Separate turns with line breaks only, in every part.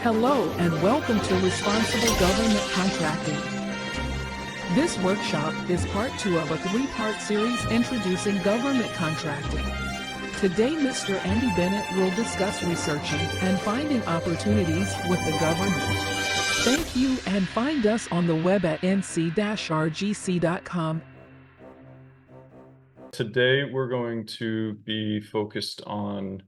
Hello and welcome to Responsible Government Contracting. This workshop is part 2 of a 3-part series introducing government contracting. Today, Mr. Andy Bennett will discuss researching and finding opportunities with the government. Thank you, and find us on the web at nc-rgc.com.
Today, we're going to be focused on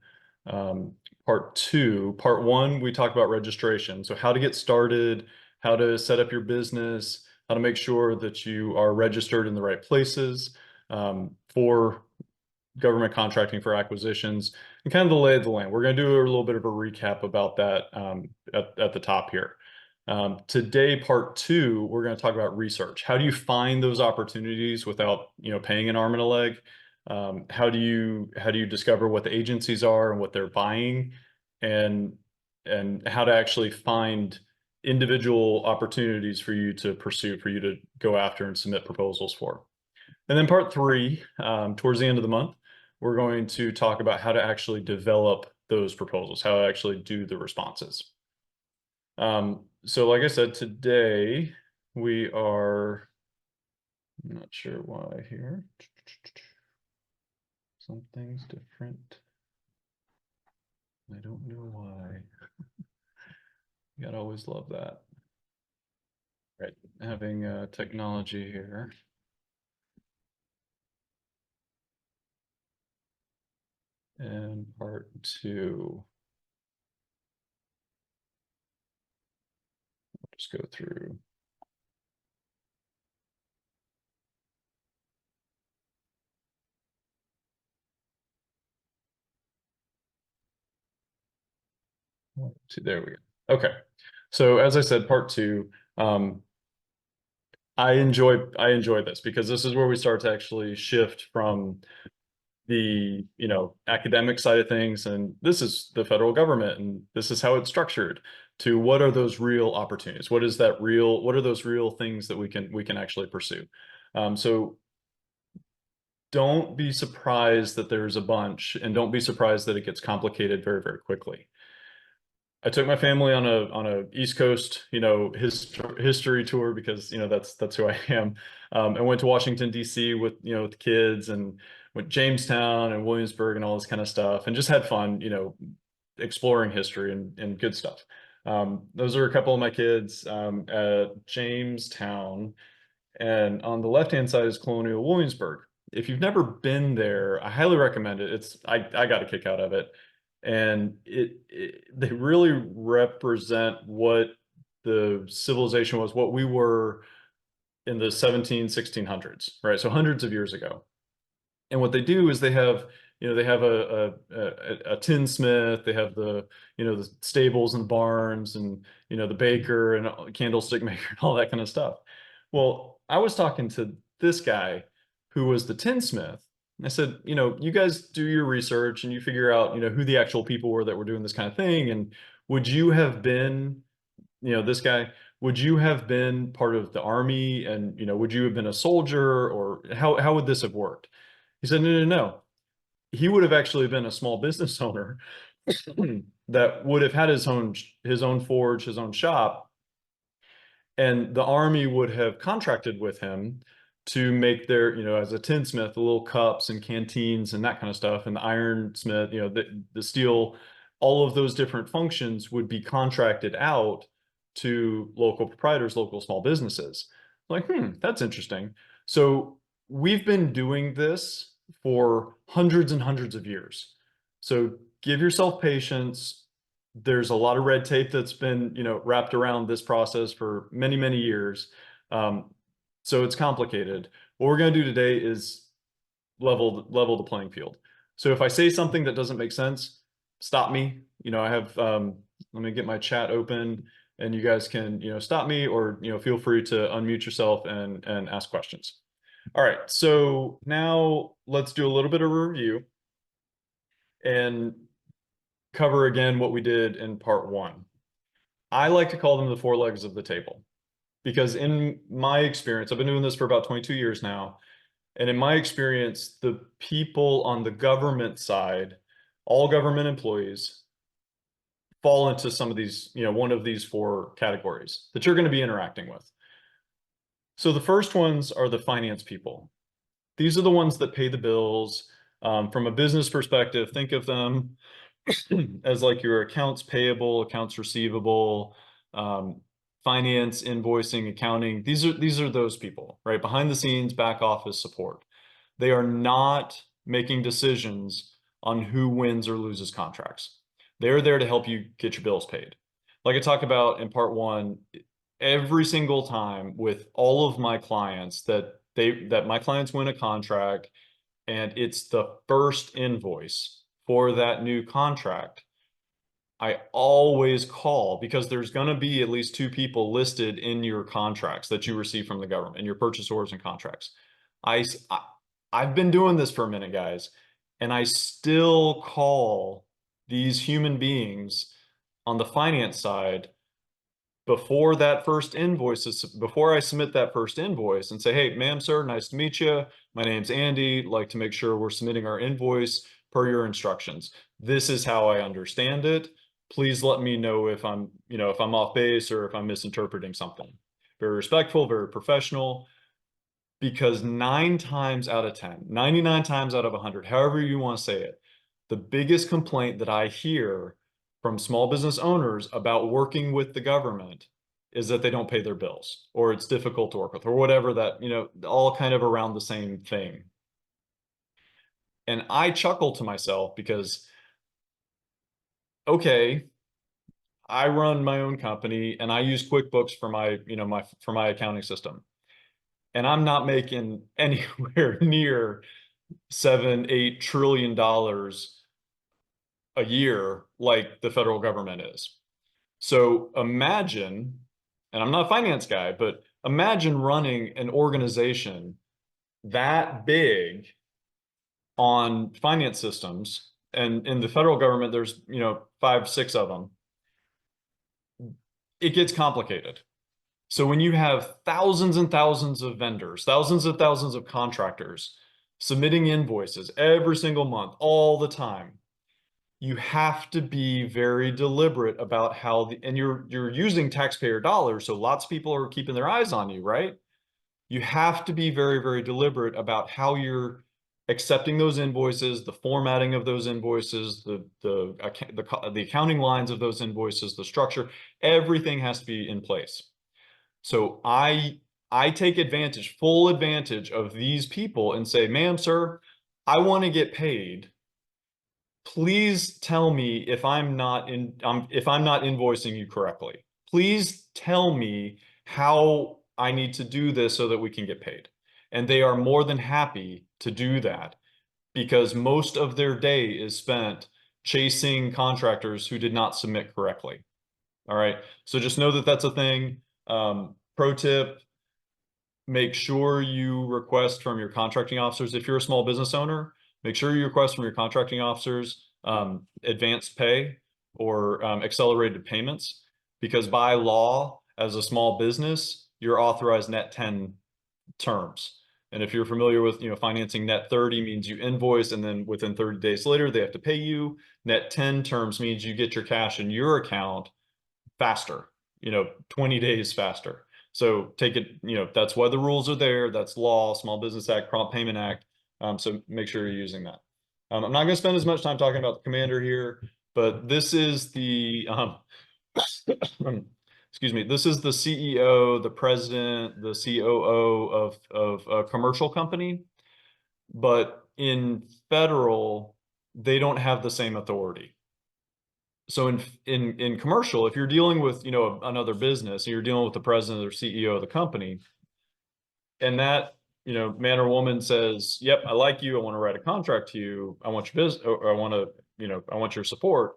part 2. Part 1, we talk about registration. So how to get started, how to set up your business, how to make sure that you are registered in the right places for government contracting for acquisitions, and kind of the lay of the land. We're going to do a little bit of a recap about that at the top here. Today, part 2, we're going to talk about research. How do you find those opportunities without, paying an arm and a leg? How do you discover what the agencies are and what they're buying, and how to actually find individual opportunities for you to pursue, for you to go after and submit proposals for. And then part 3, towards the end of the month, we're going to talk about how to actually develop those proposals, how to actually do the responses. So like I said, today we are, I'm not sure why here. Something's different. I don't know why. You gotta always love that. Right, having technology here. And part 2. I'll just go through. See, there we go. Okay, so as I said, part 2. I enjoy this because this is where we start to actually shift from the academic side of things, and this is the federal government and this is how it's structured, to what are those real opportunities, what are those real things that we can actually pursue. So don't be surprised that there's a bunch, and don't be surprised that it gets complicated very, very quickly. I took my family on a East Coast, history tour because, that's who I am. And went to Washington, D.C. with the kids, and went Jamestown and Williamsburg and all this kind of stuff, and just had fun, exploring history and good stuff. Those are a couple of my kids at Jamestown, and on the left-hand side is Colonial Williamsburg. If you've never been there, I highly recommend it. I got a kick out of it. And they really represent what the civilization was, what we were in the 1600s, right? So hundreds of years ago. And what they do is they have a tinsmith, they have the stables and barns, and the baker and candlestick maker and all that kind of stuff. Well, I was talking to this guy who was the tinsmith. I said, you guys do your research and you figure out, who the actual people were that were doing this kind of thing. And would you have been, this guy, would you have been part of the army? And, would you have been a soldier, or how would this have worked? He said, no. He would have actually been a small business owner that would have had his own forge, his own shop. And the army would have contracted with him to make their, as a tinsmith, the little cups and canteens and that kind of stuff, and the ironsmith, the steel, all of those different functions would be contracted out to local proprietors, local small businesses. Like, that's interesting. So we've been doing this for hundreds and hundreds of years. So give yourself patience. There's a lot of red tape that's been, wrapped around this process for many, many years. So it's complicated. What we're going to do today is level the playing field. So if I say something that doesn't make sense, stop me. I have, let me get my chat open, and you guys can, stop me, or, feel free to unmute yourself and ask questions. All right. So now let's do a little bit of a review and cover again what we did in part 1. I like to call them the 4 legs of the table. Because in my experience, I've been doing this for about 22 years now, and in my experience, the people on the government side, all government employees, fall into some of these, one of these four categories that you're going to be interacting with. So the first ones are the finance people. These are the ones that pay the bills. From a business perspective, think of them as like your accounts payable, accounts receivable, finance, invoicing, accounting. These are those people, right? Behind the scenes, back office support. They are not making decisions on who wins or loses contracts. They're there to help you get your bills paid. Like I talked about in part one, every single time with all of my clients that my clients win a contract and it's the first invoice for that new contract, I always call, because there's going to be at least two people listed in your contracts that you receive from the government, in your purchase orders and contracts. I've been doing this for a minute, guys, and I still call these human beings on the finance side before that first invoice is, before I submit that first invoice and say, hey, ma'am, sir, nice to meet you. My name's Andy. Like to make sure we're submitting our invoice per your instructions. This is how I understand it. Please let me know if I'm, if I'm off base or if I'm misinterpreting something. Very respectful, very professional, because 9 times out of 10, 99 times out of 100, however you want to say it, the biggest complaint that I hear from small business owners about working with the government is that they don't pay their bills, or it's difficult to work with, or whatever that, all kind of around the same thing. And I chuckle to myself because, okay, I run my own company and I use QuickBooks for my, for my accounting system. And I'm not making anywhere near $7-8 trillion a year like the federal government is. So imagine, and I'm not a finance guy, but imagine running an organization that big on finance systems. And in the federal government, there's, 5, 6 of them. It gets complicated. So when you have thousands and thousands of vendors, thousands and thousands of contractors submitting invoices every single month, all the time, you have to be very deliberate about how and you're using taxpayer dollars, so lots of people are keeping their eyes on you, right? You have to be very, very deliberate about how you're accepting those invoices, the formatting of those invoices, the accounting lines of those invoices, the structure. Everything has to be in place. So I take advantage, full advantage of these people and say, ma'am, sir, I want to get paid. Please tell me if I'm not invoicing you correctly. Please tell me how I need to do this so that we can get paid. And they are more than happy to do that, because most of their day is spent chasing contractors who did not submit correctly. All right. So just know that that's a thing. Pro tip, make sure you request from your contracting officers. If you're a small business owner, make sure you request from your contracting officers advanced pay or accelerated payments, because by law, as a small business, you're authorized net 10 terms. And if you're familiar with, financing, net 30 means you invoice and then within 30 days later, they have to pay you. Net 10 terms means you get your cash in your account faster, 20 days faster. So take it, that's why the rules are there. That's law, Small Business Act, Prompt Payment Act. So make sure you're using that. I'm not going to spend as much time talking about the commander here, but this is the, excuse me, this is the CEO, the president, the COO of a commercial company. But in federal, they don't have the same authority. So in commercial, if you're dealing with, another business and you're dealing with the president or CEO of the company, and that, man or woman says, yep, I like you, I want to write a contract to you, I want your business, or I want to, I want your support.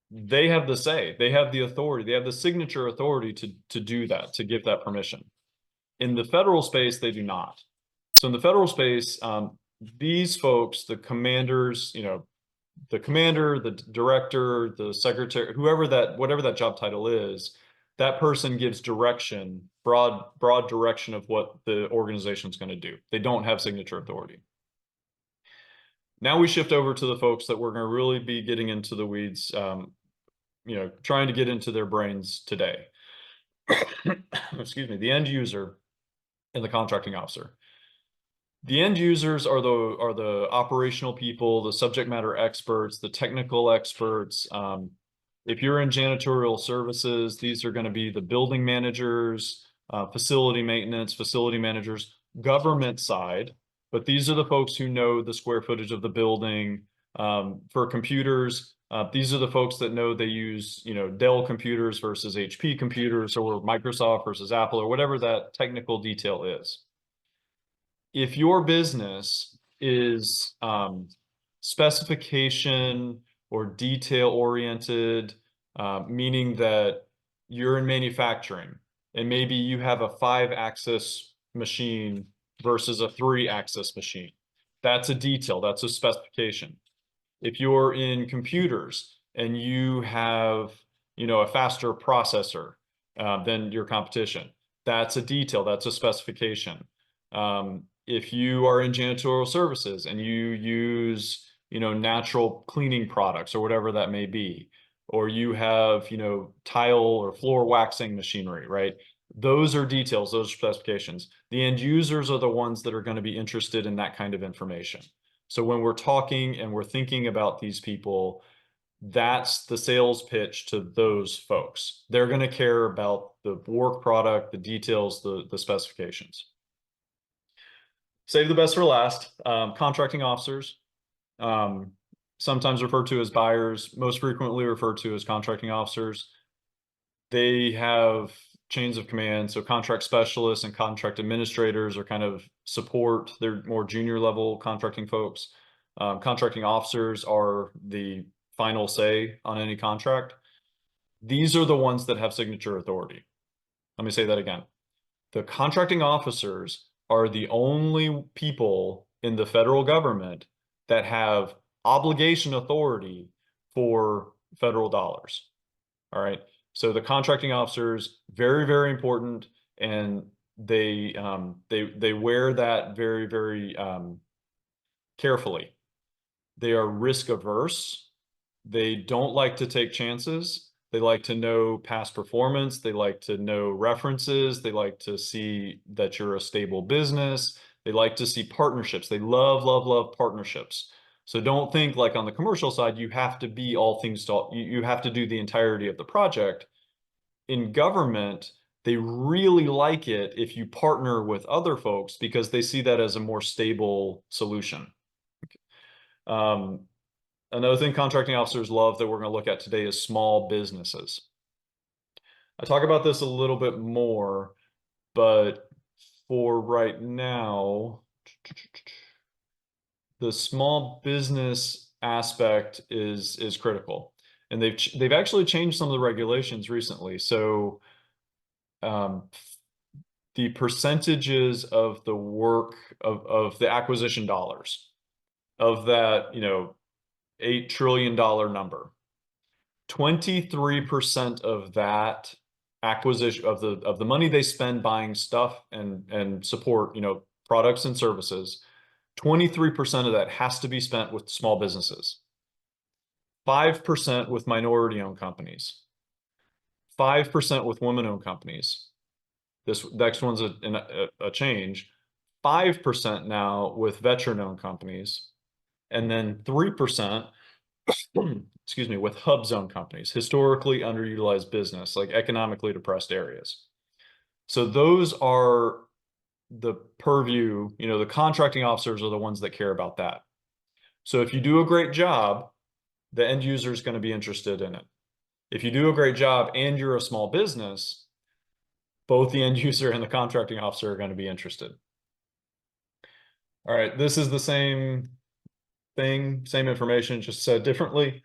They have the say, they have the authority, they have the signature authority to do that, to give that permission. In the federal space, they do not. So in the federal space, these folks, the commanders, the commander, the director, the secretary, whatever that job title is, that person gives direction, broad direction of what the organization is going to do. They don't have signature authority. Now we shift over to the folks that we're going to really be getting into the weeds trying to get into their brains today. Excuse me, the end user and the contracting officer. The end users are the operational people, the subject matter experts, the technical experts. If you're in janitorial services, these are going to be the building managers, facility maintenance, facility managers, government side. But these are the folks who know the square footage of the building. For computers, these are the folks that know they use, Dell computers versus HP computers, or Microsoft versus Apple, or whatever that technical detail is. If your business is specification or detail oriented, meaning that you're in manufacturing and maybe you have a 5-axis machine versus a 3-axis machine, that's a detail, that's a specification. If you're in computers and you have, a faster processor than your competition, that's a detail, that's a specification. If you are in janitorial services and you use, natural cleaning products or whatever that may be, or you have, tile or floor waxing machinery, right? Those are details, those are specifications. The end users are the ones that are going to be interested in that kind of information. So when we're talking and we're thinking about these people, that's the sales pitch to those folks. They're going to care about the work product, the details, the specifications. Save the best for last. Contracting officers, sometimes referred to as buyers, most frequently referred to as contracting officers. They have chains of command. So contract specialists and contract administrators are kind of support. They're more junior level contracting folks. Contracting officers are the final say on any contract. These are the ones that have signature authority. Let me say that again. The contracting officers are the only people in the federal government that have obligation authority for federal dollars. All right. So the contracting officers, very, very important, and they wear that very, very carefully. They are risk averse. They don't like to take chances. They like to know past performance. They like to know references. They like to see that you're a stable business. They like to see partnerships. They love, love, love partnerships. So don't think like on the commercial side, you have to be all things to, you have to do the entirety of the project. In government, they really like it if you partner with other folks because they see that as a more stable solution. Another thing contracting officers love that we're going to look at today is small businesses. I talk about this a little bit more, but for right now, the small business aspect is critical. And they've actually changed some of the regulations recently. So the percentages of the work of the acquisition dollars of that, $8 trillion number, 23% of that acquisition of the money they spend buying stuff and support, products and services, 23% of that has to be spent with small businesses, 5% with minority-owned companies, 5% with women-owned companies. This next one's a change. 5% now with veteran-owned companies, and then 3%, excuse me, with hub zone companies, historically underutilized business, like economically depressed areas. So those are the purview, the contracting officers are the ones that care about that. So if you do a great job, the end user is going to be interested in it. If you do a great job and you're a small business, both the end user and the contracting officer are going to be interested. All right, this is the same thing, same information, just said differently.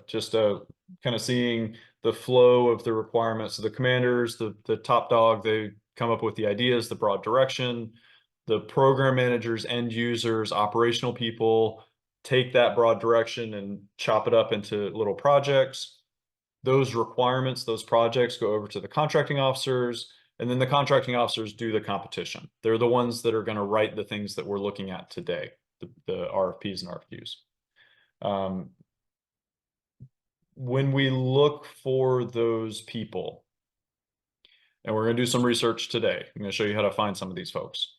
Just kind of seeing the flow of the requirements of the commanders, the top dog, they come up with the ideas, the broad direction, the program managers, end users, operational people take that broad direction and chop it up into little projects. Those requirements, those projects go over to the contracting officers, and then the contracting officers do the competition. They're the ones that are going to write the things that we're looking at today, the RFPs and RFQs. when we look for those people, and we're going to do some research today, I'm going to show you how to find some of these folks.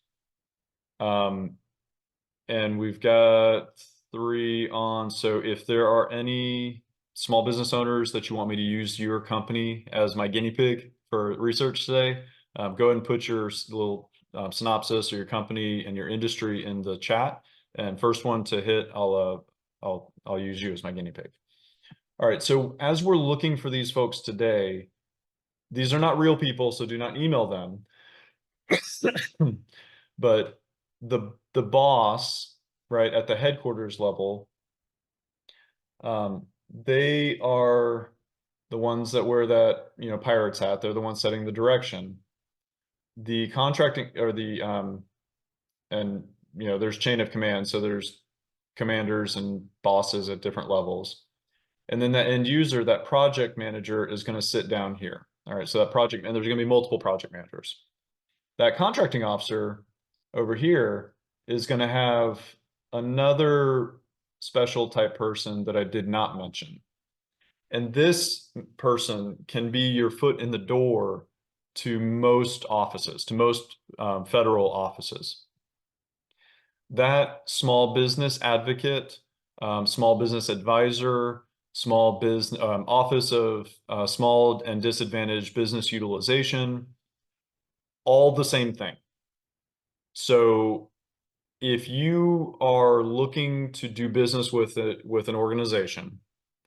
And we've got 3 on. So if there are any small business owners that you want me to use your company as my guinea pig for research today, go ahead and put your little synopsis or your company and your industry in the chat. And first one to hit, I'll use you as my guinea pig. All right. So as we're looking for these folks today, these are not real people, so do not email them. But the boss, right, at the headquarters level, they are the ones that wear that, pirate's hat. They're the ones setting the direction. The contracting or and there's chain of command. So there's commanders and bosses at different levels. And then that end user, that project manager, is going to sit down here. All right. So that project, and there's going to be multiple project managers. That contracting officer over here is going to have another special type person that I did not mention. And this person can be your foot in the door to most offices, to most federal offices. That small business advocate, small business advisor, small business office of small and disadvantaged business utilization, all the same thing. So if you are looking to do business with an organization,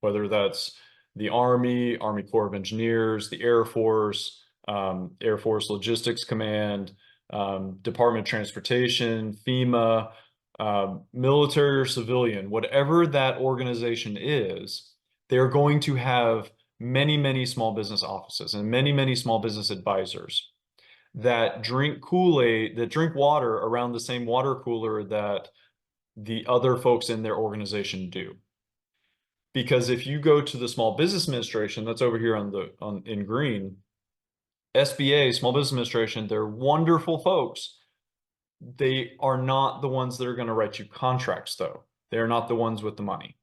whether that's the Army, Army Corps of Engineers, the Air Force Logistics Command, Department of Transportation, FEMA, military or civilian, whatever that organization is, they're going to have many, many small business offices and many, many small business advisors that drink Kool-Aid, that drink water around the same water cooler that the other folks in their organization do. Because if you go to the Small Business Administration, that's over here in green, SBA, Small Business Administration, they're wonderful folks. They are not the ones that are going to write you contracts, though. They're not the ones with the money.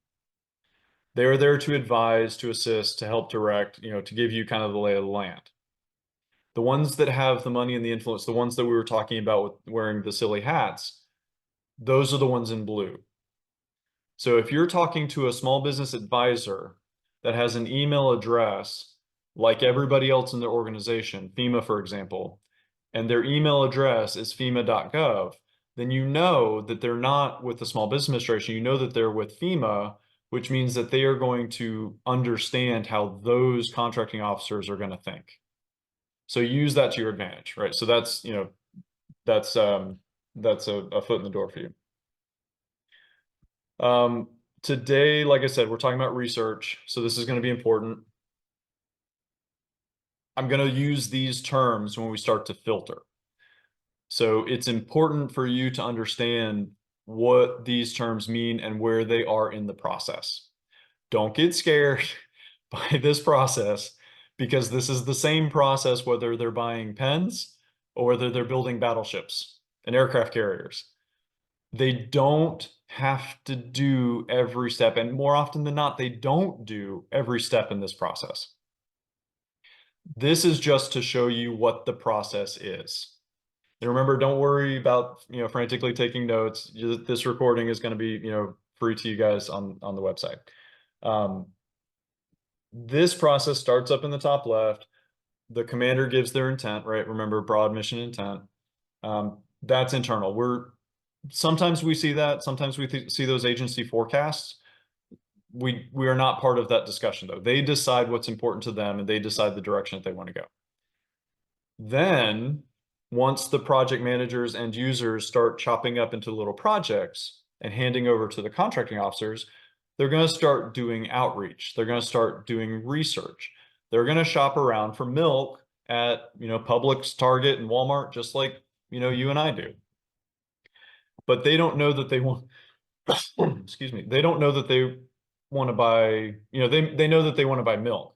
They're there to advise, to assist, to help direct, to give you kind of the lay of the land. The ones that have the money and the influence, the ones that we were talking about with wearing the silly hats, those are the ones in blue. So if you're talking to a small business advisor that has an email address like everybody else in their organization, FEMA, for example, and their email address is fema.gov, then you know that they're not with the Small Business Administration. You know that they're with FEMA, which means that they are going to understand how those contracting officers are going to think. So use that to your advantage, right? So that's, that's a foot in the door for you. Today, like I said, we're talking about research. So this is going to be important. I'm going to use these terms when we start to filter. So it's important for you to understand what these terms mean and where they are in the process. Don't get scared by this process, because this is the same process whether they're buying pens or whether they're building battleships and aircraft carriers. They don't have to do every step, and more often than not, they don't do every step in this process. This is just to show you what the process is. And remember, don't worry about, frantically taking notes. This recording is going to be, free to you guys on the website. This process starts up in the top left. The commander gives their intent, right? Remember, broad mission intent. That's internal. Sometimes we see that. Sometimes we see those agency forecasts. We are not part of that discussion, though. They decide what's important to them, and they decide the direction that they want to go. Then, once the project managers and users start chopping up into little projects and handing over to the contracting officers, they're going to start doing outreach. They're going to start doing research. They're going to shop around for milk at, Publix, Target, and Walmart, just like, you and I do. But they don't know that they want, excuse me, they don't know that they want to buy, they know that they want to buy milk.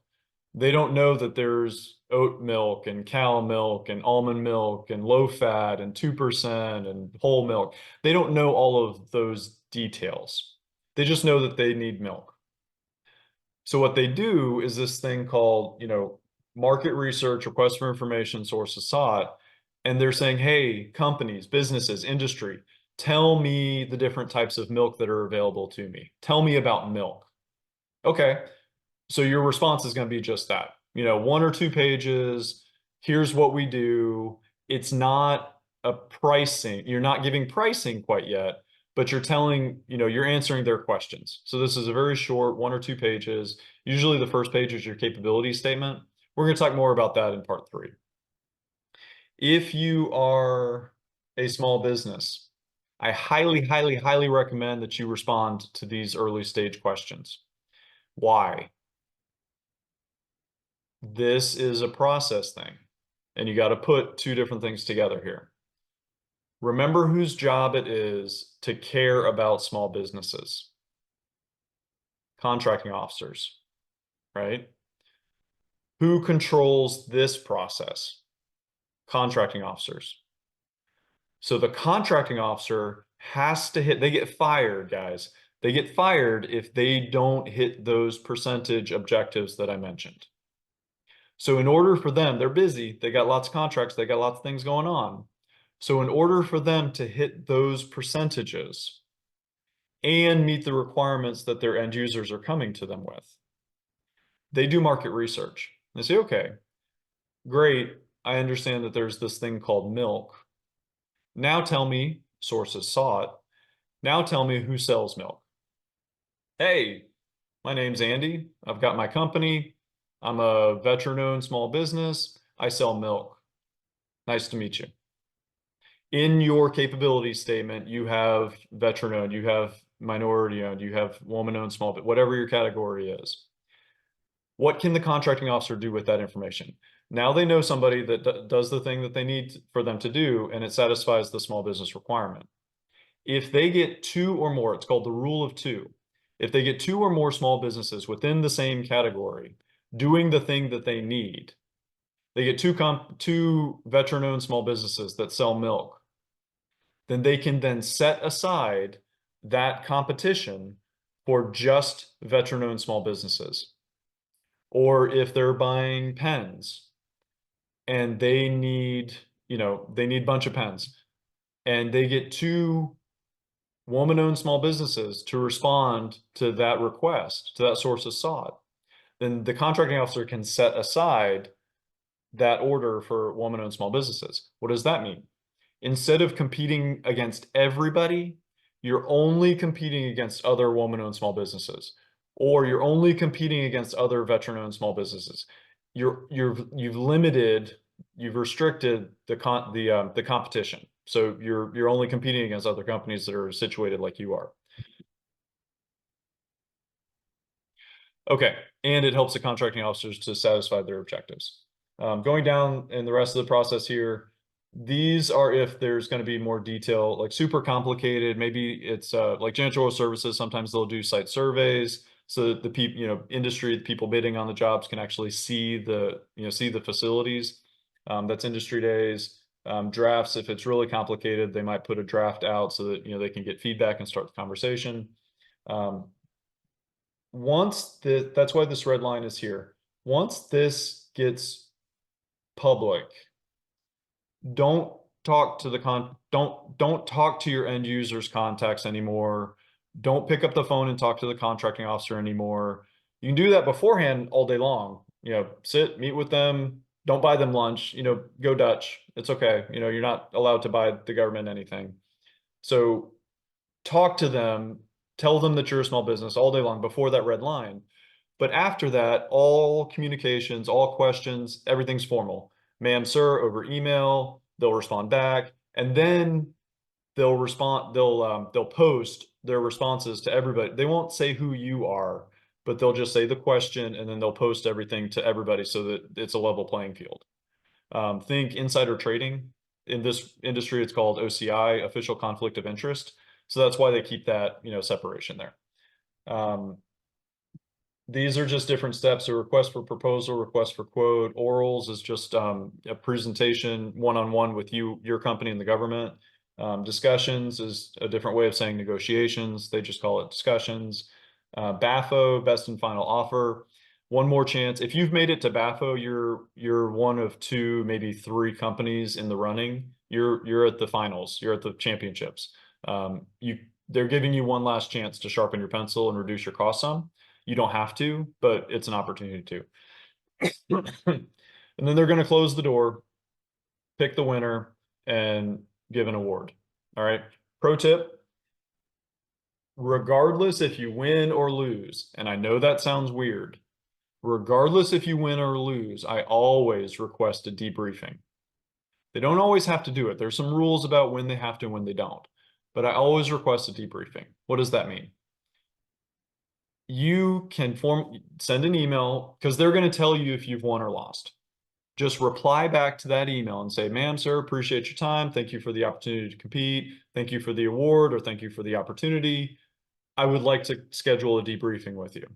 They don't know that there's oat milk and cow milk and almond milk and low fat and 2% and whole milk. They don't know all of those details. They just know that they need milk. So what they do is this thing called, market research, request for information, sources sought. And they're saying, hey, companies, businesses, industry, tell me the different types of milk that are available to me. Tell me about milk. Okay. So your response is going to be just that, 1 or 2 pages. Here's what we do. It's not a pricing. You're not giving pricing quite yet, but you're answering their questions. So this is a very short 1 or 2 pages. Usually the first page is your capability statement. We're going to talk more about that in part 3. If you are a small business, I highly, highly, highly recommend that you respond to these early stage questions. Why? This is a process thing, and you got to put 2 different things together here. Remember whose job it is to care about small businesses. Contracting officers, right? Who controls this process? Contracting officers. So the contracting officer has to they get fired, guys. They get fired if they don't hit those percentage objectives that I mentioned. So in order for them, they're busy, they got lots of contracts, they got lots of things going on. So in order for them to hit those percentages and meet the requirements that their end users are coming to them with, they do market research. They say, okay, great, I understand that there's this thing called milk. Now tell me, sources sought, now tell me who sells milk. Hey, my name's Andy. I've got my company. I'm a veteran-owned small business. I sell milk. Nice to meet you. In your capability statement, you have veteran-owned, you have minority-owned, you have woman-owned small, whatever your category is. What can the contracting officer do with that information? Now they know somebody that does the thing that they need for them to do, and it satisfies the small business requirement. If they get 2 or more, it's called the rule of 2. If they get 2 or more small businesses within the same category doing the thing that they need, they get 2 veteran-owned small businesses that sell milk, then they can then set aside that competition for just veteran-owned small businesses. Or if they're buying pens and they need a bunch of pens, and they get 2 woman-owned small businesses to respond to that request, to that source of sought, then the contracting officer can set aside that order for woman-owned small businesses. What does that mean? Instead of competing against everybody, you're only competing against other woman-owned small businesses, or you're only competing against other veteran-owned small businesses. You've restricted the competition. So you're only competing against other companies that are situated like you are. Okay, and it helps the contracting officers to satisfy their objectives. Going down in the rest of the process here, these are if there's going to be more detail, like super complicated. Maybe it's like janitorial services. Sometimes they'll do site surveys so that the people, industry, the people bidding on the jobs can actually see the facilities. That's industry days. Drafts, if it's really complicated, they might put a draft out so that they can get feedback and start the conversation. That's why this red line is here. Once this gets public, don't talk to don't talk to your end users contacts anymore. Don't pick up the phone and talk to the contracting officer anymore. You can do that beforehand all day long. Sit, meet with them, don't buy them lunch, go Dutch. It's okay. You're not allowed to buy the government anything. So talk to them, tell them that you're a small business all day long before that red line. But after that, all communications, all questions, everything's formal. Ma'am, sir, over email, they'll respond back, and then they'll post their responses to everybody. They won't say who you are, but they'll just say the question, and then they'll post everything to everybody so that it's a level playing field. Think insider trading. In this industry, it's called OCI, official conflict of interest. So that's why they keep that, separation there. These are just different steps. A request for proposal, request for quote. Orals is just a presentation one-on-one with your company and the government. Discussions is a different way of saying negotiations. They just call it discussions. BAFO, best and final offer. One more chance. If you've made it to BAFO, you're one of two, maybe three companies in the running. You're at the finals. You're at the championships. They're giving you one last chance to sharpen your pencil and reduce your cost some. You don't have to, but it's an opportunity to. And then they're going to close the door, pick the winner, and give an award. All right. Pro tip: regardless if you win or lose, and I know that sounds weird, regardless if you win or lose, I always request a debriefing. They don't always have to do it. There's some rules about when they have to and when they don't, but I always request a debriefing. What does that mean? You can send an email, because they're going to tell you if you've won or lost. Just reply back to that email and say, ma'am, sir, appreciate your time. Thank you for the opportunity to compete. Thank you for the award, or thank you for the opportunity. I would like to schedule a debriefing with you.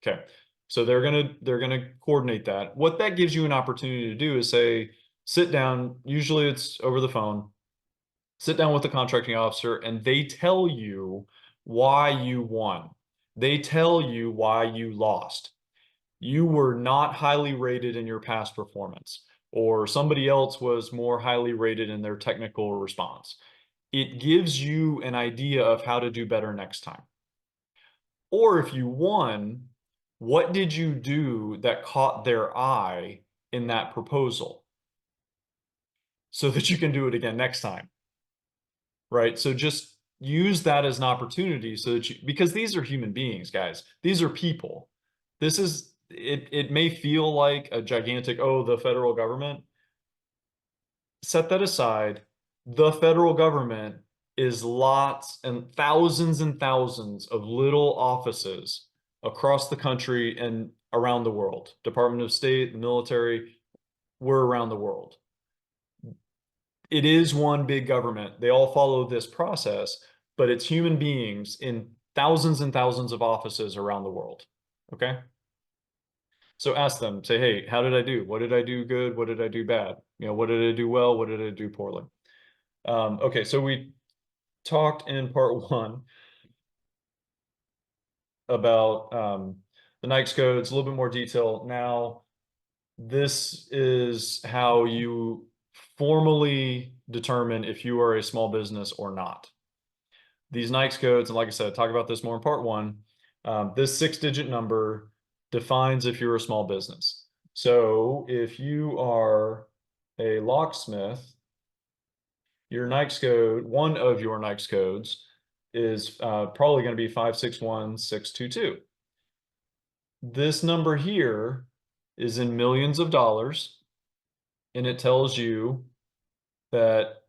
Okay. So they're gonna coordinate that. What that gives you an opportunity to do is say, sit down, usually it's over the phone, sit down with the contracting officer, and they tell you why you won. They tell you why you lost. You were not highly rated in your past performance, or somebody else was more highly rated in their technical response. It gives you an idea of how to do better next time. Or if you won, what did you do that caught their eye in that proposal, so that you can do it again next time, right? So just use that as an opportunity, so that because these are human beings, guys. These are people. This is, it may feel like a gigantic, oh, the federal government. Set that aside. The federal government is lots and thousands of little offices across the country and around the world. Department of State, the military, we're around the world. It is one big government. They all follow this process, but it's human beings in thousands and thousands of offices around the world. Okay? So ask them, say, hey, how did I do? What did I do good? What did I do bad? What did I do well? What did I do poorly? Okay, so we talked in part one about the NAICS codes, a little bit more detail. Now, this is how you formally determine if you are a small business or not. These NAICS codes, and like I said, talk about this more in part one. This 6-digit number defines if you're a small business. So if you are a locksmith, your NAICS code, one of your NAICS codes, is probably going to be 561622. This number here is in millions of dollars, and it tells you that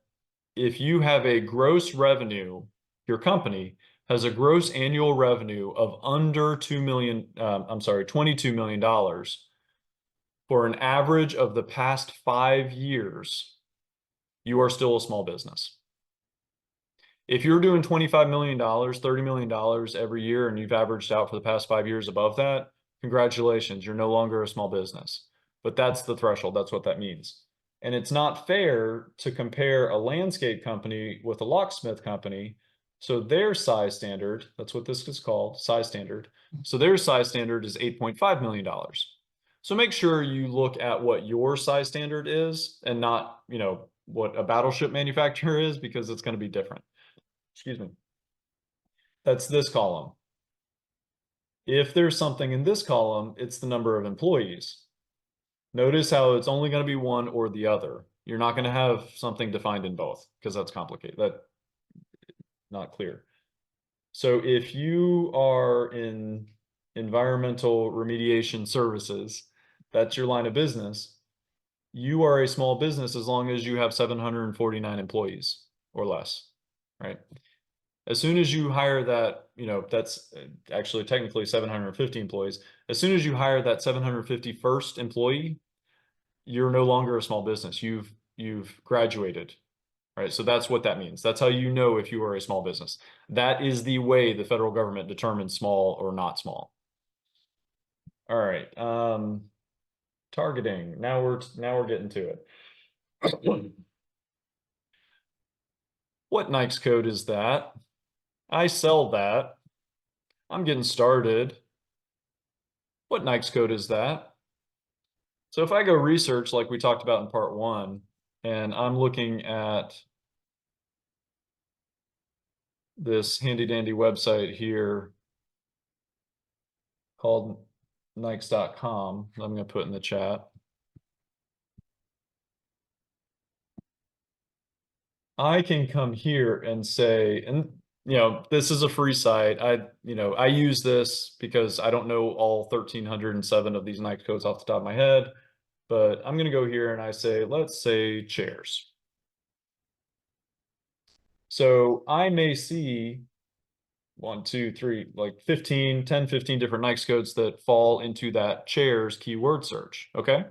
if you have a gross revenue, your company has a gross annual revenue of under $22 million for an average of the past 5 years, you are still a small business. If you're doing $25 million, $30 million every year, and you've averaged out for the past 5 years above that, congratulations, you're no longer a small business. But that's the threshold. That's what that means. And it's not fair to compare a landscape company with a locksmith company. So their size standard, that's what this is called, size standard. So their size standard is $8.5 million. So make sure you look at what your size standard is, and not, what a battleship manufacturer is, because it's going to be different. Excuse me. That's this column. If there's something in this column, it's the number of employees. Notice how it's only going to be one or the other. You're not going to have something defined in both, because that's complicated. That's not clear. So if you are in environmental remediation services, that's your line of business, you are a small business as long as you have 749 employees or less, right? As soon as you hire that, that's actually technically 750 employees. As soon as you hire that 751st employee, you're no longer a small business. You've graduated, right? So that's what that means. That's how you know if you are a small business. That is the way the federal government determines small or not small. All right. Targeting. Now we're getting to it. What NAICS code is that? I sell that. I'm getting started. What NAICS code is that? So if I go research like we talked about in part 1, and I'm looking at this handy dandy website here called nikes.com, I'm going to put in the chat. I can come here and say, and this is a free site. I use this because I don't know all 1,307 of these NAICS codes off the top of my head, but I'm going to go here and I say, let's say chairs. So I may see 1, 2, 3, like 10, 15 different NAICS codes that fall into that chairs keyword search. Okay.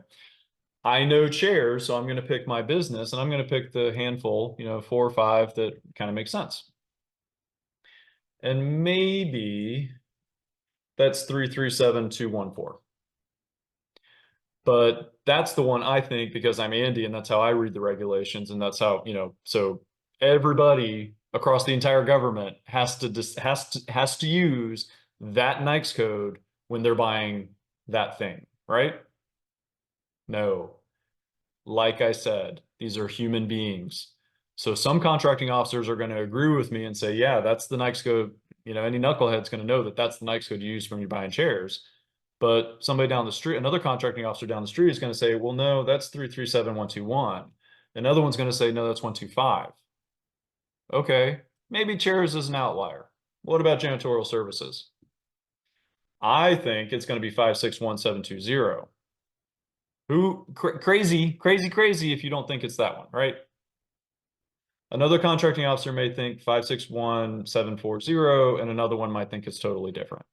I know chairs, so I'm going to pick my business and I'm going to pick the handful, 4 or 5 that kind of make sense. And maybe that's 337214. But that's the one I think because I'm Andy and that's how I read the regulations and that's how, so everybody across the entire government has to use that NAICS code when they're buying that thing, right? No. Like I said, these are human beings. So some contracting officers are going to agree with me and say, yeah, that's the NAICS code. Any knucklehead's going to know that that's the NAICS code you use when you're buying chairs. But somebody down the street, another contracting officer down the street is going to say, well, no, that's 337121. Another one's going to say, no, that's 125. Okay, maybe chairs is an outlier. What about janitorial services? I think it's going to be 561720. Crazy if you don't think it's that one, right? Another contracting officer may think 561740, and another one might think it's totally different.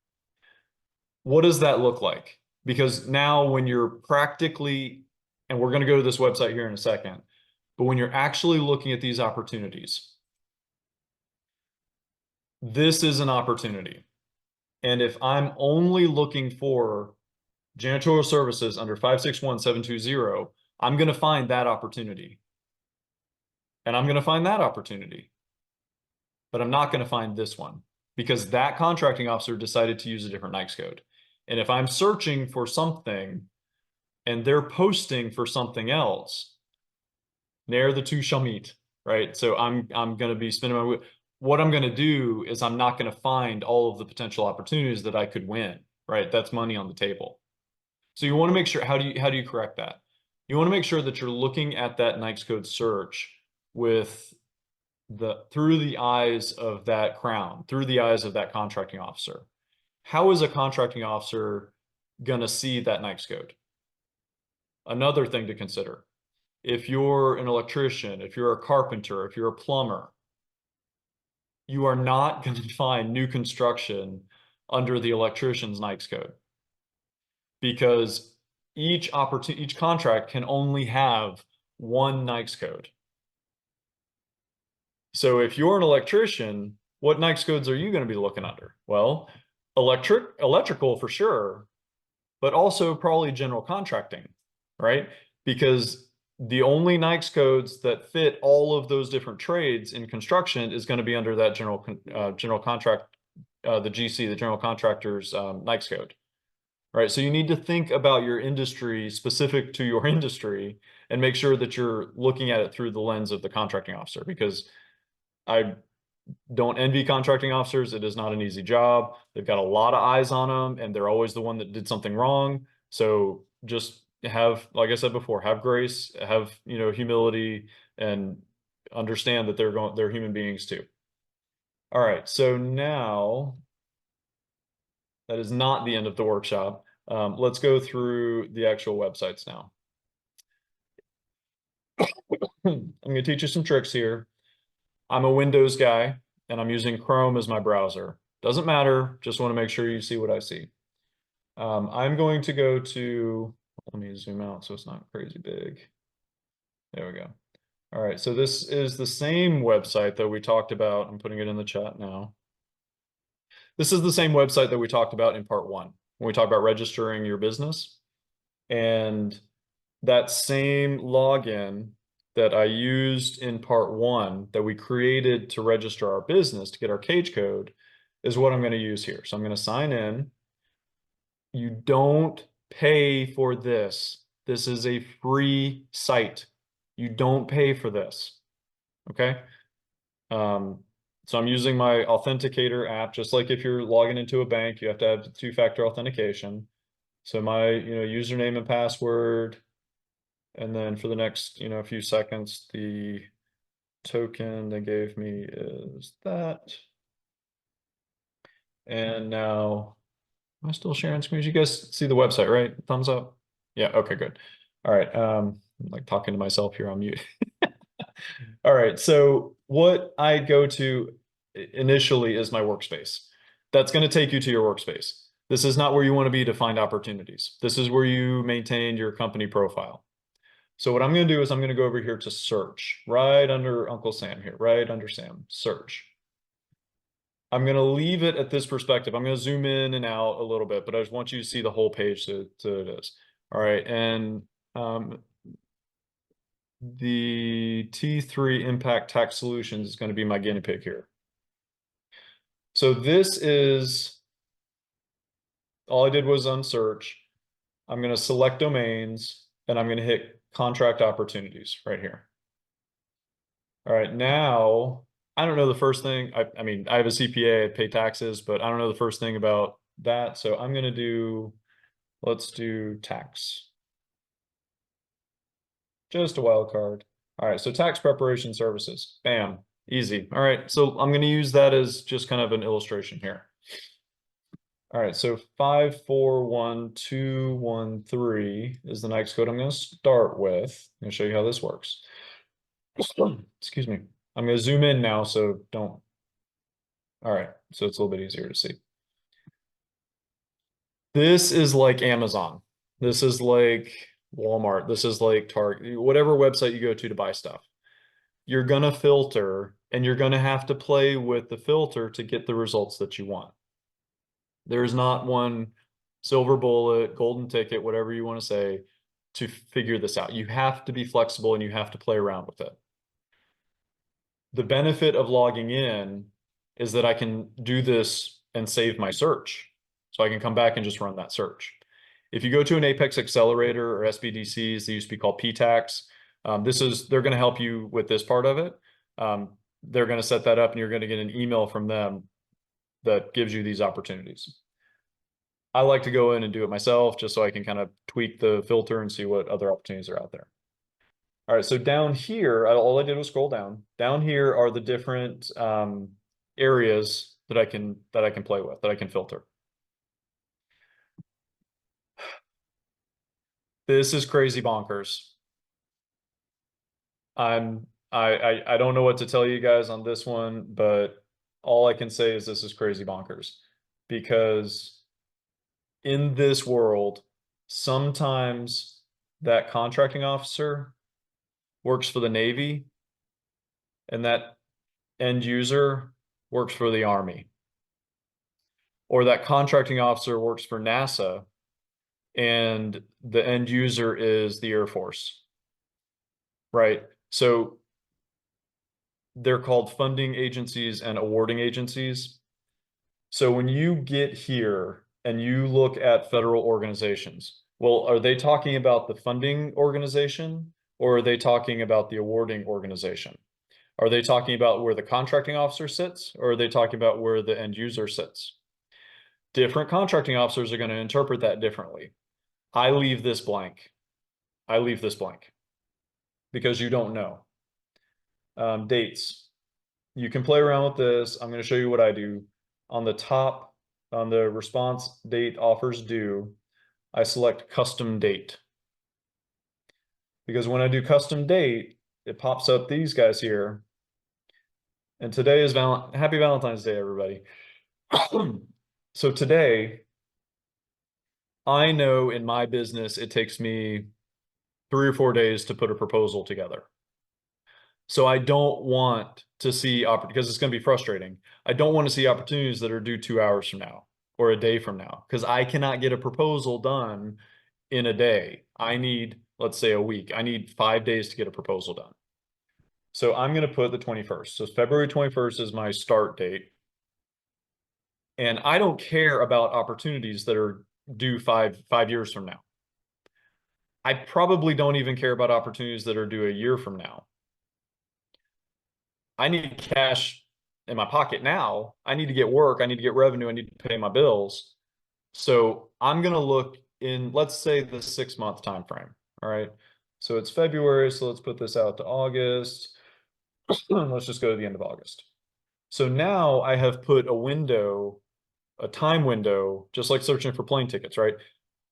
What does that look like? Because now when you're practically, and we're going to go to this website here in a second, but when you're actually looking at these opportunities, this is an opportunity. And if I'm only looking for janitorial services under 561720, I'm going to find that opportunity. And I'm going to find that opportunity. But I'm not going to find this one because that contracting officer decided to use a different NAICS code. And if I'm searching for something and they're posting for something else, ne'er the two shall meet, right? So I'm going to be spinning my wheel. What I'm going to do is I'm not going to find all of the potential opportunities that I could win, right? That's money on the table. So you want to make sure, how do you correct that? You want to make sure that you're looking at that NAICS code search with through the eyes of that crown, through the eyes of that contracting officer. How is a contracting officer going to see that NAICS code? Another thing to consider, if you're an electrician, if you're a carpenter, if you're a plumber, you are not going to find new construction under the electrician's NAICS code because each contract can only have one NAICS code. So if you're an electrician, what NAICS codes are you going to be looking under? Well, electrical for sure, but also probably general contracting, right? Because the only NAICS codes that fit all of those different trades in construction is going to be under that general contract, the GC, the general contractor's NAICS code, right? So you need to think about your industry specific to your industry and make sure that you're looking at it through the lens of the contracting officer because I don't envy contracting officers. It is not an easy job. They've got a lot of eyes on them and they're always the one that did something wrong. So just have, like I said before, have grace, have, humility and understand that they're human beings too. All right. So now that is not the end of the workshop. Let's go through the actual websites now. I'm going to teach you some tricks here. I'm a Windows guy and I'm using Chrome as my browser. Doesn't matter, just want to make sure you see what I see. I'm going to go to, let me zoom out so it's not crazy big. There we go. All right, so this is the same website that we talked about. I'm putting it in the chat now. This is the same website that we talked about in part 1, when we talked about registering your business. And that same login that I used in part 1 that we created to register our business, to get our cage code, is what I'm going to use here. So I'm going to sign in. You don't pay for this. This is a free site. You don't pay for this. Okay. So I'm using my authenticator app, just like if you're logging into a bank, you have to have two-factor authentication. So my, username and password, and then for the next, few seconds, the token they gave me is that. And now, am I still sharing screens? You guys see the website, right? Thumbs up. Yeah, okay, good. All right. I'm like talking to myself here on mute. All right, so what I go to initially is my workspace. That's going to take you to your workspace. This is not where you want to be to find opportunities. This is where you maintain your company profile. So what I'm going to do is I'm going to go over here to search, right under Uncle Sam here, right under Sam, search. I'm going to leave it at this perspective. I'm going to zoom in and out a little bit, but I just want you to see the whole page so it is. All right, and the T3 Impact Tax Solutions is going to be my guinea pig here. So this is, all I did was unsearch. I'm going to select domains and I'm going to hit contract opportunities right here. All right, now, I don't know the first thing. I mean, I have a CPA, I pay taxes, but I don't know the first thing about that. So I'm going to do, let's do tax. Just a wild card. All right, so tax preparation services, bam, easy. All right, so I'm going to use that as just kind of an illustration here. All right, so 541213 is the next code I'm going to start with. I'm going to show you how this works. Excuse me. I'm going to zoom in now, so don't. All right, so it's a little bit easier to see. This is like Amazon. This is like Walmart. This is like Target, whatever website you go to buy stuff. You're going to filter and you're going to have to play with the filter to get the results that you want. There's not one silver bullet, golden ticket, whatever you want to say, to figure this out. You have to be flexible and you have to play around with it. The benefit of logging in is that I can do this and save my search. So I can come back and just run that search. If you go to an Apex Accelerator or SBDCs, they used to be called PTACs. They're going to help you with this part of it. They're going to set that up and you're going to get an email from them that gives you these opportunities. I like to go in and do it myself just so I can kind of tweak the filter and see what other opportunities are out there. All right, so down here, all I did was scroll down. Down here are the different areas that I can play with, that I can filter. This is crazy bonkers. I don't know what to tell you guys on this one, but all I can say is this is crazy bonkers, because in this world, sometimes that contracting officer works for the Navy and that end user works for the Army, or that contracting officer works for NASA and the end user is the Air Force, right? So they're called funding agencies and awarding agencies. So when you get here and you look at federal organizations, well, are they talking about the funding organization or are they talking about the awarding organization? Are they talking about where the contracting officer sits or are they talking about where the end user sits? Different contracting officers are going to interpret that differently. I leave this blank. I leave this blank because you don't know. Dates. You can play around with this. I'm going to show you what I do. On the top, on the response date offers due, I select custom date. Because when I do custom date, it pops up these guys here. And today is Happy Valentine's Day, everybody. So today, I know in my business, it takes me 3 or 4 days to put a proposal together. So I don't want to see, because it's going to be frustrating. I don't want to see opportunities that are due 2 hours from now or a day from now, because I cannot get a proposal done in a day. I need, let's say, a week. I need 5 days to get a proposal done. So I'm going to put the 21st. So February 21st is my start date. And I don't care about opportunities that are due five years from now. I probably don't even care about opportunities that are due a year from now. I need cash in my pocket now. I need to get work. I need to get revenue. I need to pay my bills. So I'm going to look in, let's say, the 6-month time frame. All right. So it's February. So let's put this out to August. Let's just go to the end of August. So now I have put a window, a time window, just like searching for plane tickets, right?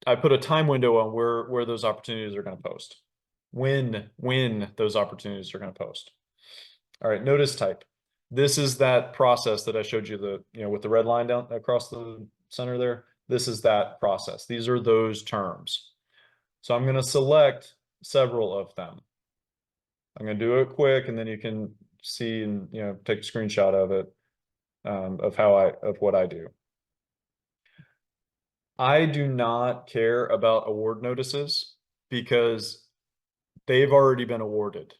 I put a time window on where those opportunities are going to post. When those opportunities are going to post. All right, notice type. This is that process that I showed you, with the red line down across the center there. This is that process. These are those terms. So I'm going to select several of them. I'm going to do it quick, and then you can see and take a screenshot of it, of what I do. I do not care about award notices because they've already been awarded.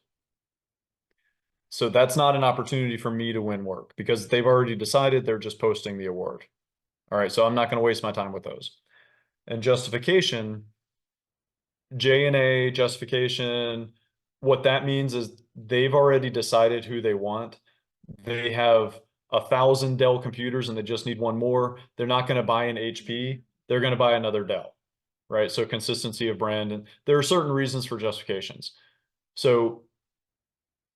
So that's not an opportunity for me to win work because they've already decided, they're just posting the award. All right, so I'm not going to waste my time with those. And justification, J&A justification, what that means is they've already decided who they want. They have 1,000 Dell computers and they just need one more. They're not going to buy an HP. They're going to buy another Dell, right? So consistency of brand, and there are certain reasons for justifications. So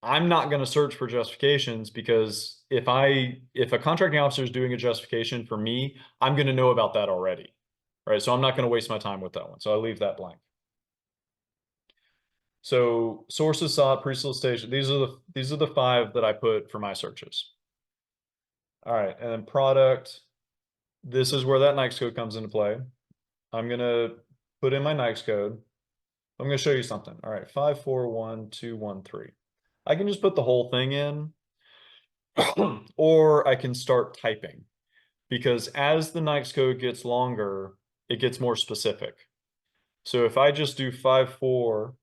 I'm not going to search for justifications because if a contracting officer is doing a justification for me, I'm going to know about that already, right? So I'm not going to waste my time with that one. So I leave that blank. So sources sought, pre-solicitation. These are the 5 that I put for my searches. All right, and then product. This is where that NAICS code comes into play. I'm going to put in my NAICS code. I'm going to show you something. All right, 541213. I can just put the whole thing in, or I can start typing, because as the NAICS code gets longer, it gets more specific. So if I just do 54,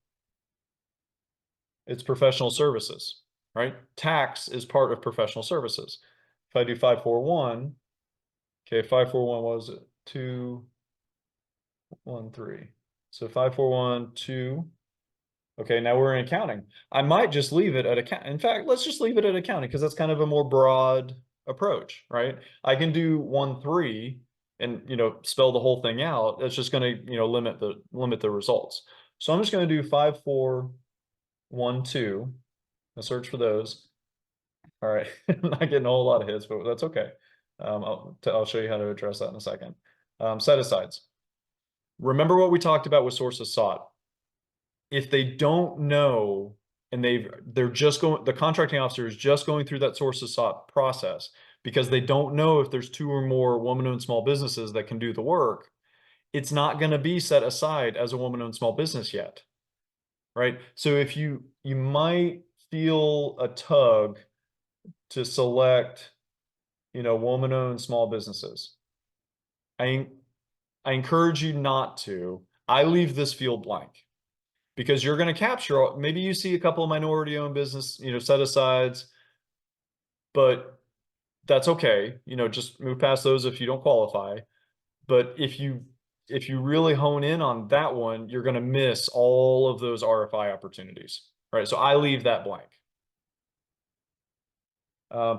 it's professional services, right? Tax is part of professional services. If I do 541, okay, 541 was it? 213. So 5412. Okay, now we're in accounting. I might just leave it at account. In fact, let's just leave it at accounting because that's kind of a more broad approach, right? I can do 13 and spell the whole thing out. That's just going to limit the results. So I'm just going to do 5412. I'll search for those. All right, I'm not getting a whole lot of hits, but that's okay. I'll show you how to address that in a second. Set asides. Remember what we talked about with sources sought. If they don't know and they're just going, the contracting officer is just going through that sources sought process because they don't know if there's 2 or more woman-owned small businesses that can do the work, it's not going to be set aside as a woman-owned small business yet, right? So if you might feel a tug to select, woman-owned small businesses. I encourage you not to. I leave this field blank, because you're going to capture, maybe you see a couple of minority owned business, set asides, but that's okay. Just move past those if you don't qualify. But if you really hone in on that one, you're going to miss all of those RFI opportunities, right? So I leave that blank.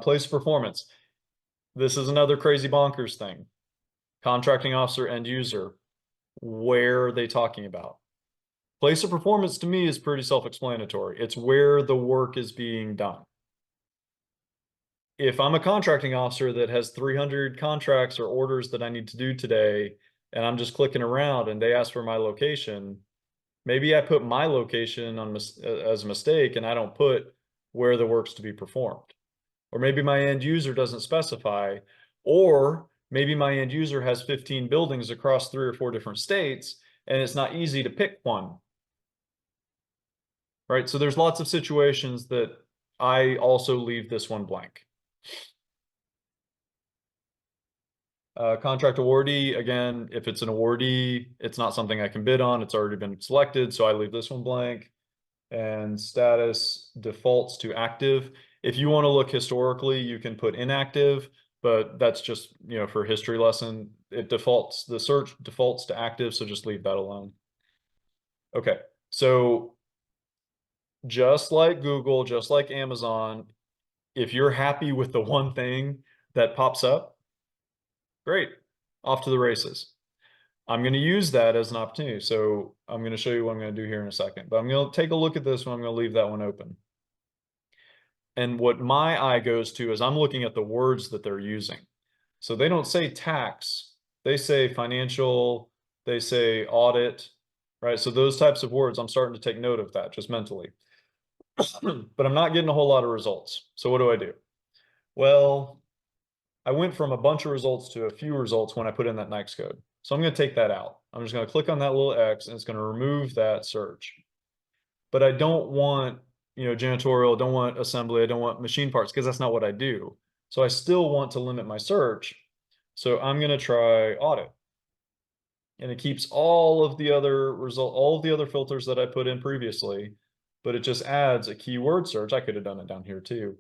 Place of performance. This is another crazy bonkers thing. Contracting officer, end user. Where are they talking about? Place of performance to me is pretty self-explanatory. It's where the work is being done. If I'm a contracting officer that has 300 contracts or orders that I need to do today, and I'm just clicking around and they ask for my location, maybe I put my location as a mistake and I don't put where the work's to be performed. Or maybe my end user doesn't specify, or maybe my end user has 15 buildings across 3 or 4 different states and it's not easy to pick one. Right, so there's lots of situations that I also leave this one blank. Contract awardee, again, if it's an awardee, it's not something I can bid on. It's already been selected, so I leave this one blank. And status defaults to active. If you want to look historically, you can put inactive, but that's just, for a history lesson, the search defaults to active, so just leave that alone. Okay, so just like Google, just like Amazon, if you're happy with the one thing that pops up, great, off to the races. I'm going to use that as an opportunity. So I'm going to show you what I'm going to do here in a second, but I'm going to take a look at this one. I'm going to leave that one open. And what my eye goes to is I'm looking at the words that they're using. So they don't say tax, they say financial, they say audit, right? So those types of words, I'm starting to take note of that just mentally. But I'm not getting a whole lot of results. So what do? Well, I went from a bunch of results to a few results when I put in that NAICS code. So I'm going to take that out. I'm just going to click on that little X and it's going to remove that search. But I don't want, janitorial, don't want assembly, I don't want machine parts because that's not what I do. So I still want to limit my search. So I'm going to try audit. And it keeps all of the other filters that I put in previously, but it just adds a keyword search. I could have done it down here too,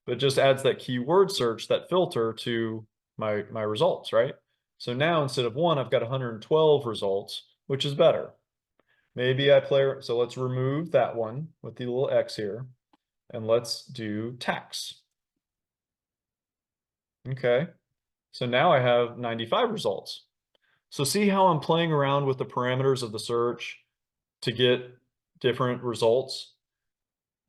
but it just adds that keyword search, that filter to my results, right? So now instead of 1, I've got 112 results, which is better. Maybe so let's remove that one with the little X here, and let's do tax. Okay, so now I have 95 results. So see how I'm playing around with the parameters of the search to get different results?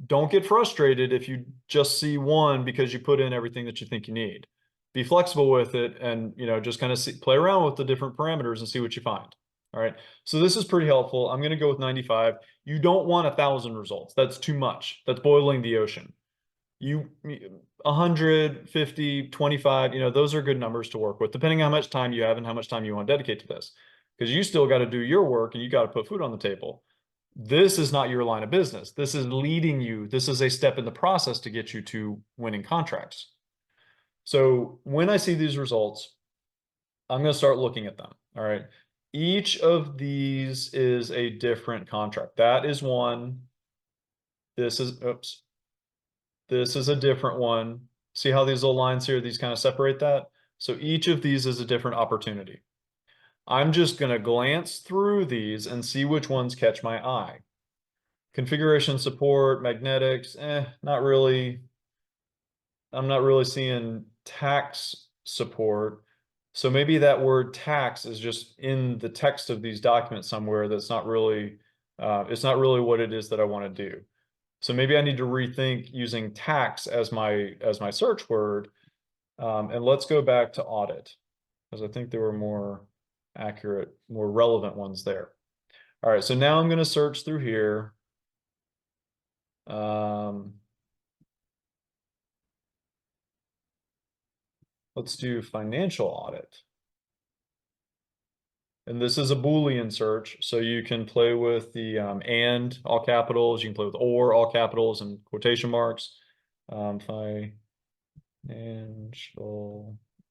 Don't get frustrated if you just see one because you put in everything that you think you need. Be flexible with it and, just kind of play around with the different parameters and see what you find. All right, so this is pretty helpful. I'm going to go with 95. You don't want 1,000 results. That's too much. That's boiling the ocean. 150, 25, those are good numbers to work with, depending on how much time you have and how much time you want to dedicate to this. Because you still got to do your work and you got to put food on the table. This is not your line of business. This is leading you. This is a step in the process to get you to winning contracts. So when I see these results, I'm going to start looking at them. All right. Each of these is a different contract. That is one. This is a different one. See how these little lines here, these kind of separate that? So each of these is a different opportunity. I'm just going to glance through these and see which ones catch my eye. Configuration support, magnetics, not really. I'm not really seeing tax support. So maybe that word tax is just in the text of these documents somewhere that's not really, it's not really what it is that I want to do. So maybe I need to rethink using tax as my search word. And let's go back to audit, because I think there were more accurate, more relevant ones there. All right, so now I'm going to search through here. Let's do financial audit. And this is a Boolean search, so you can play with the and all capitals, you can play with or all capitals and quotation marks. Financial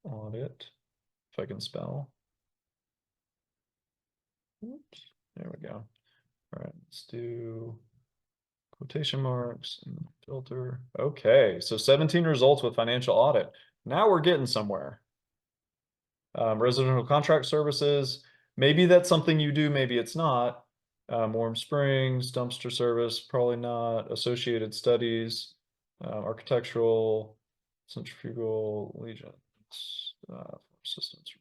audit, if I can spell. Oops, there we go. All right, let's do quotation marks and filter. Okay, so 17 results with financial audit. Now we're getting somewhere. Residential contract services. Maybe that's something you do, maybe it's not. Warm Springs, dumpster service, probably not. Associated studies, architectural, centrifugal legions, systems.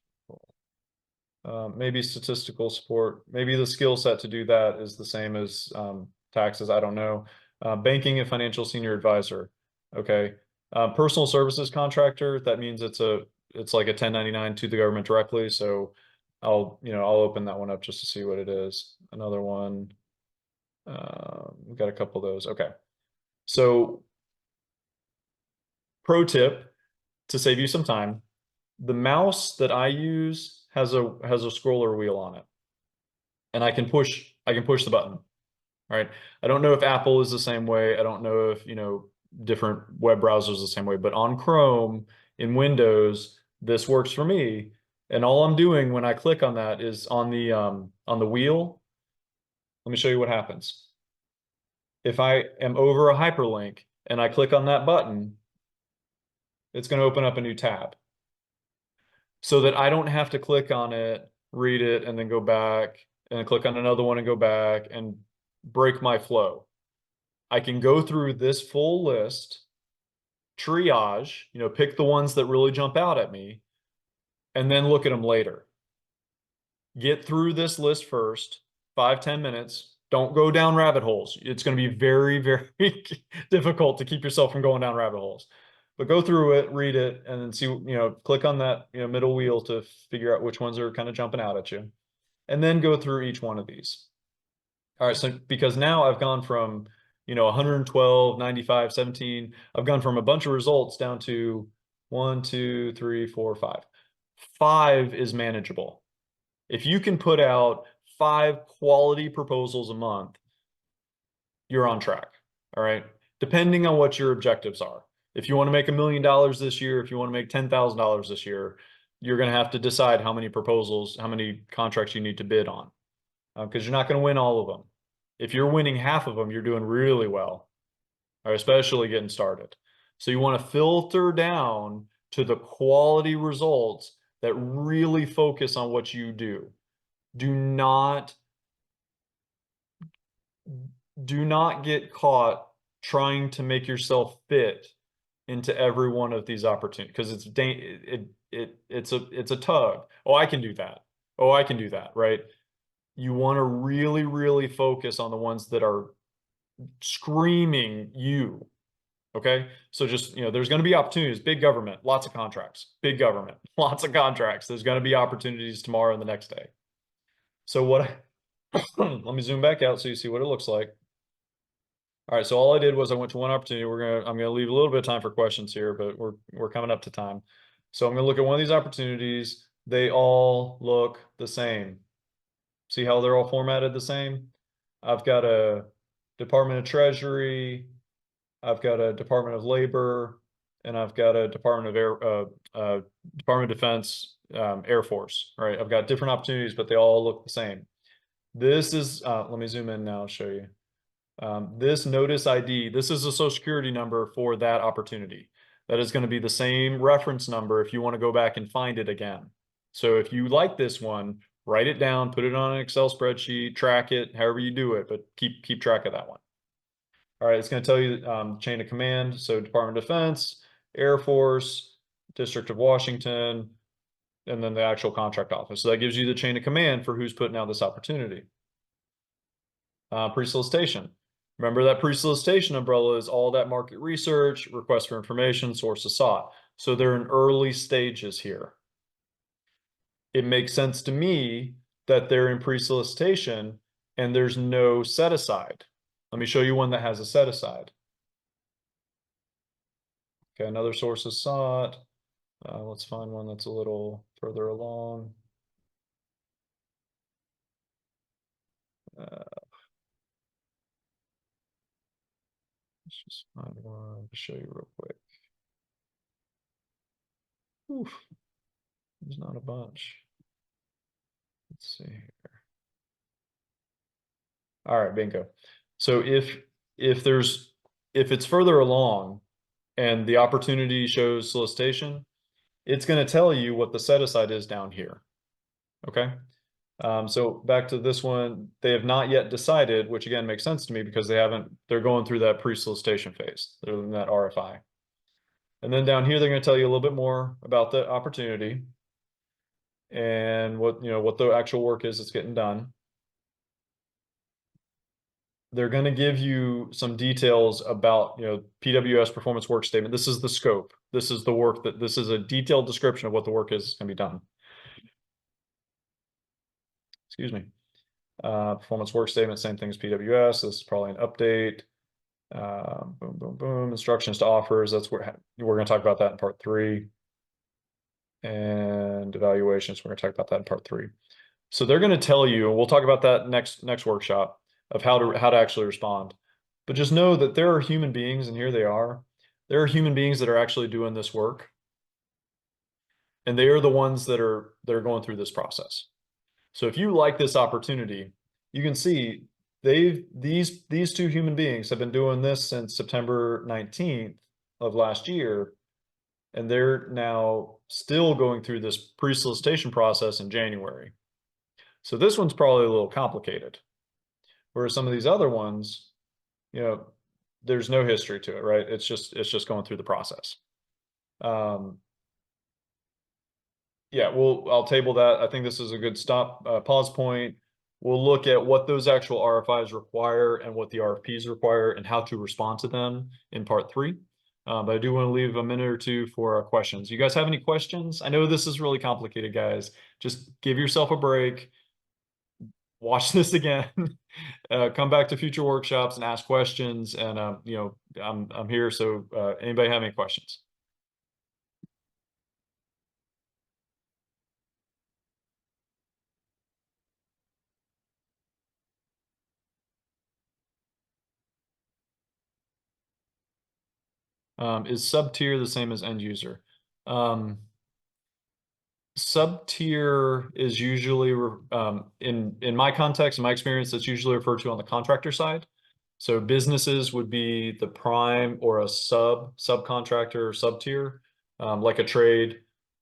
Maybe statistical support. Maybe the skill set to do that is the same as taxes. I don't know. Banking and financial senior advisor. Okay. Personal services contractor. That means it's like a 1099 to the government directly. So I'll open that one up just to see what it is. Another one. We've got a couple of those. Okay. So pro tip to save you some time, the mouse that I use has a scroller wheel on it. And I can push the button. All right. I don't know if Apple is the same way. I don't know if, different web browsers the same way, but on Chrome in Windows, this works for me. And all I'm doing when I click on that is on the wheel. Let me show you what happens. If I am over a hyperlink and I click on that button, it's going to open up a new tab. so that I don't have to click on it, read it, and then go back and click on another one and go back and break my flow. I can go through this full list, triage, pick the ones that really jump out at me, and then look at them later. Get through this list first, 5-10 minutes. Don't go down rabbit holes. It's going to be very, very difficult to keep yourself from going down rabbit holes. But go through it, read it, and then see, click on that, middle wheel to figure out which ones are kind of jumping out at you. And then go through each one of these. All right, so because now I've gone from, 112, 95, 17, I've gone from a bunch of results down to 1, 2, 3, 4, 5. 5 is manageable. If you can put out 5 quality proposals a month, you're on track. All right. Depending on what your objectives are. If you want to make $1 million this year, if you want to make $10,000 this year, you're going to have to decide how many proposals, how many contracts you need to bid on, because you're not going to win all of them. If you're winning half of them, you're doing really well, or especially getting started. So you want to filter down to the quality results that really focus on what you do. Do not get caught trying to make yourself fit into every one of these opportunities, because it's a tug. Oh, I can do that. Oh, I can do that, right? You want to really, really focus on the ones that are screaming you. Okay. So just, there's going to be opportunities, big government, lots of contracts, big government, lots of contracts. There's going to be opportunities tomorrow and the next day. So let me zoom back out so you see what it looks like. All right, so all I did was I went to one opportunity. I'm gonna leave a little bit of time for questions here, but we're coming up to time. So I'm gonna look at one of these opportunities. They all look the same. See how they're all formatted the same? I've got a Department of Treasury, I've got a Department of Labor, and I've got a Department of Defense, Air Force. Right? I've got different opportunities, but they all look the same. This is let me zoom in now, show you. This notice ID, this is a social security number for that opportunity. That is going to be the same reference number if you want to go back and find it again. So if you like this one, write it down, put it on an Excel spreadsheet, track it, however you do it, but keep track of that one. All right, it's going to tell you chain of command. So Department of Defense, Air Force, District of Washington, and then the actual contract office. So that gives you the chain of command for who's putting out this opportunity. Pre-solicitation. Remember that pre-solicitation umbrella is all that market research, request for information, sources sought. So they're in early stages here. It makes sense to me that they're in pre-solicitation and there's no set aside. Let me show you one that has a set aside. Okay, another sources sought. Let's find one that's a little further along. Let's just find one to show you real quick. Oof, there's not a bunch. Let's see here. All right, bingo. So if it's further along and the opportunity shows solicitation, it's going to tell you what the set aside is down here. Okay. So back to this one, they have not yet decided, which again makes sense to me because they're going through that pre-solicitation phase. They're in that RFI. And then down here, they're going to tell you a little bit more about the opportunity and what the actual work is that's getting done. They're going to give you some details about, PWS performance work statement. This is the scope. This is the work this is a detailed description of what the work is that's going to be done. Excuse me. Performance work statement, same thing as PWS. This is probably an update. Boom, boom, boom. Instructions to offers. That's where we're going to talk about that in part 3. And evaluations, we're going to talk about that in part 3. So they're going to tell you, and we'll talk about that next workshop, of how to actually respond. But just know that there are human beings, and here they are. There are human beings that are actually doing this work. And they are the ones that are going through this process. So if you like this opportunity, you can see these 2 human beings have been doing this since September 19th of last year. and they're now still going through this pre-solicitation process in January. So this one's probably a little complicated. Whereas some of these other ones, you know, there's no history to it, right? It's just going through the process. Yeah, I'll table that. I think this is a good pause point. We'll look at what those actual RFIs require and what the RFPs require and how to respond to them in part 3. But I do want to leave a minute or two for questions. You guys have any questions? I know this is really complicated, guys. Just give yourself a break. Watch this again. Come back to future workshops and ask questions. And you know, I'm here. So anybody have any questions? Is sub-tier the same as end user? Sub-tier is usually, in my context, in my experience, that's usually referred to on the contractor side. So businesses would be the prime or a subcontractor or sub-tier, like a trade,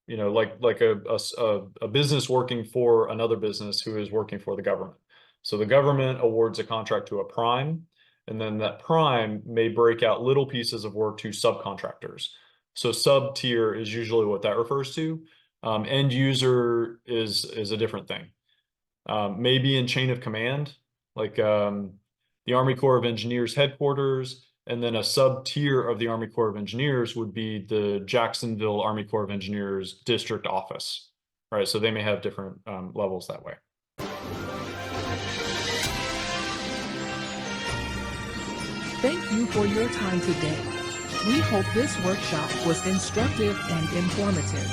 you know, like a business working for another business who is working for the government. So the government awards a contract to a prime, and then that prime may break out little pieces of work to subcontractors. So sub-tier is usually what that refers to. End user is a different thing. Maybe in chain of command, like the Army Corps of Engineers headquarters, and then a sub-tier of the Army Corps of Engineers would be the Jacksonville Army Corps of Engineers district office, right? So they may have different levels that way.
Thank you for your time today. We hope this workshop was instructive and informative.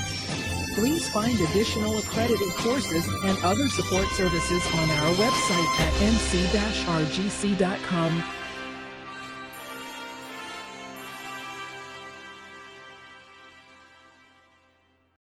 Please find additional accredited courses and other support services on our website at nc-rgc.com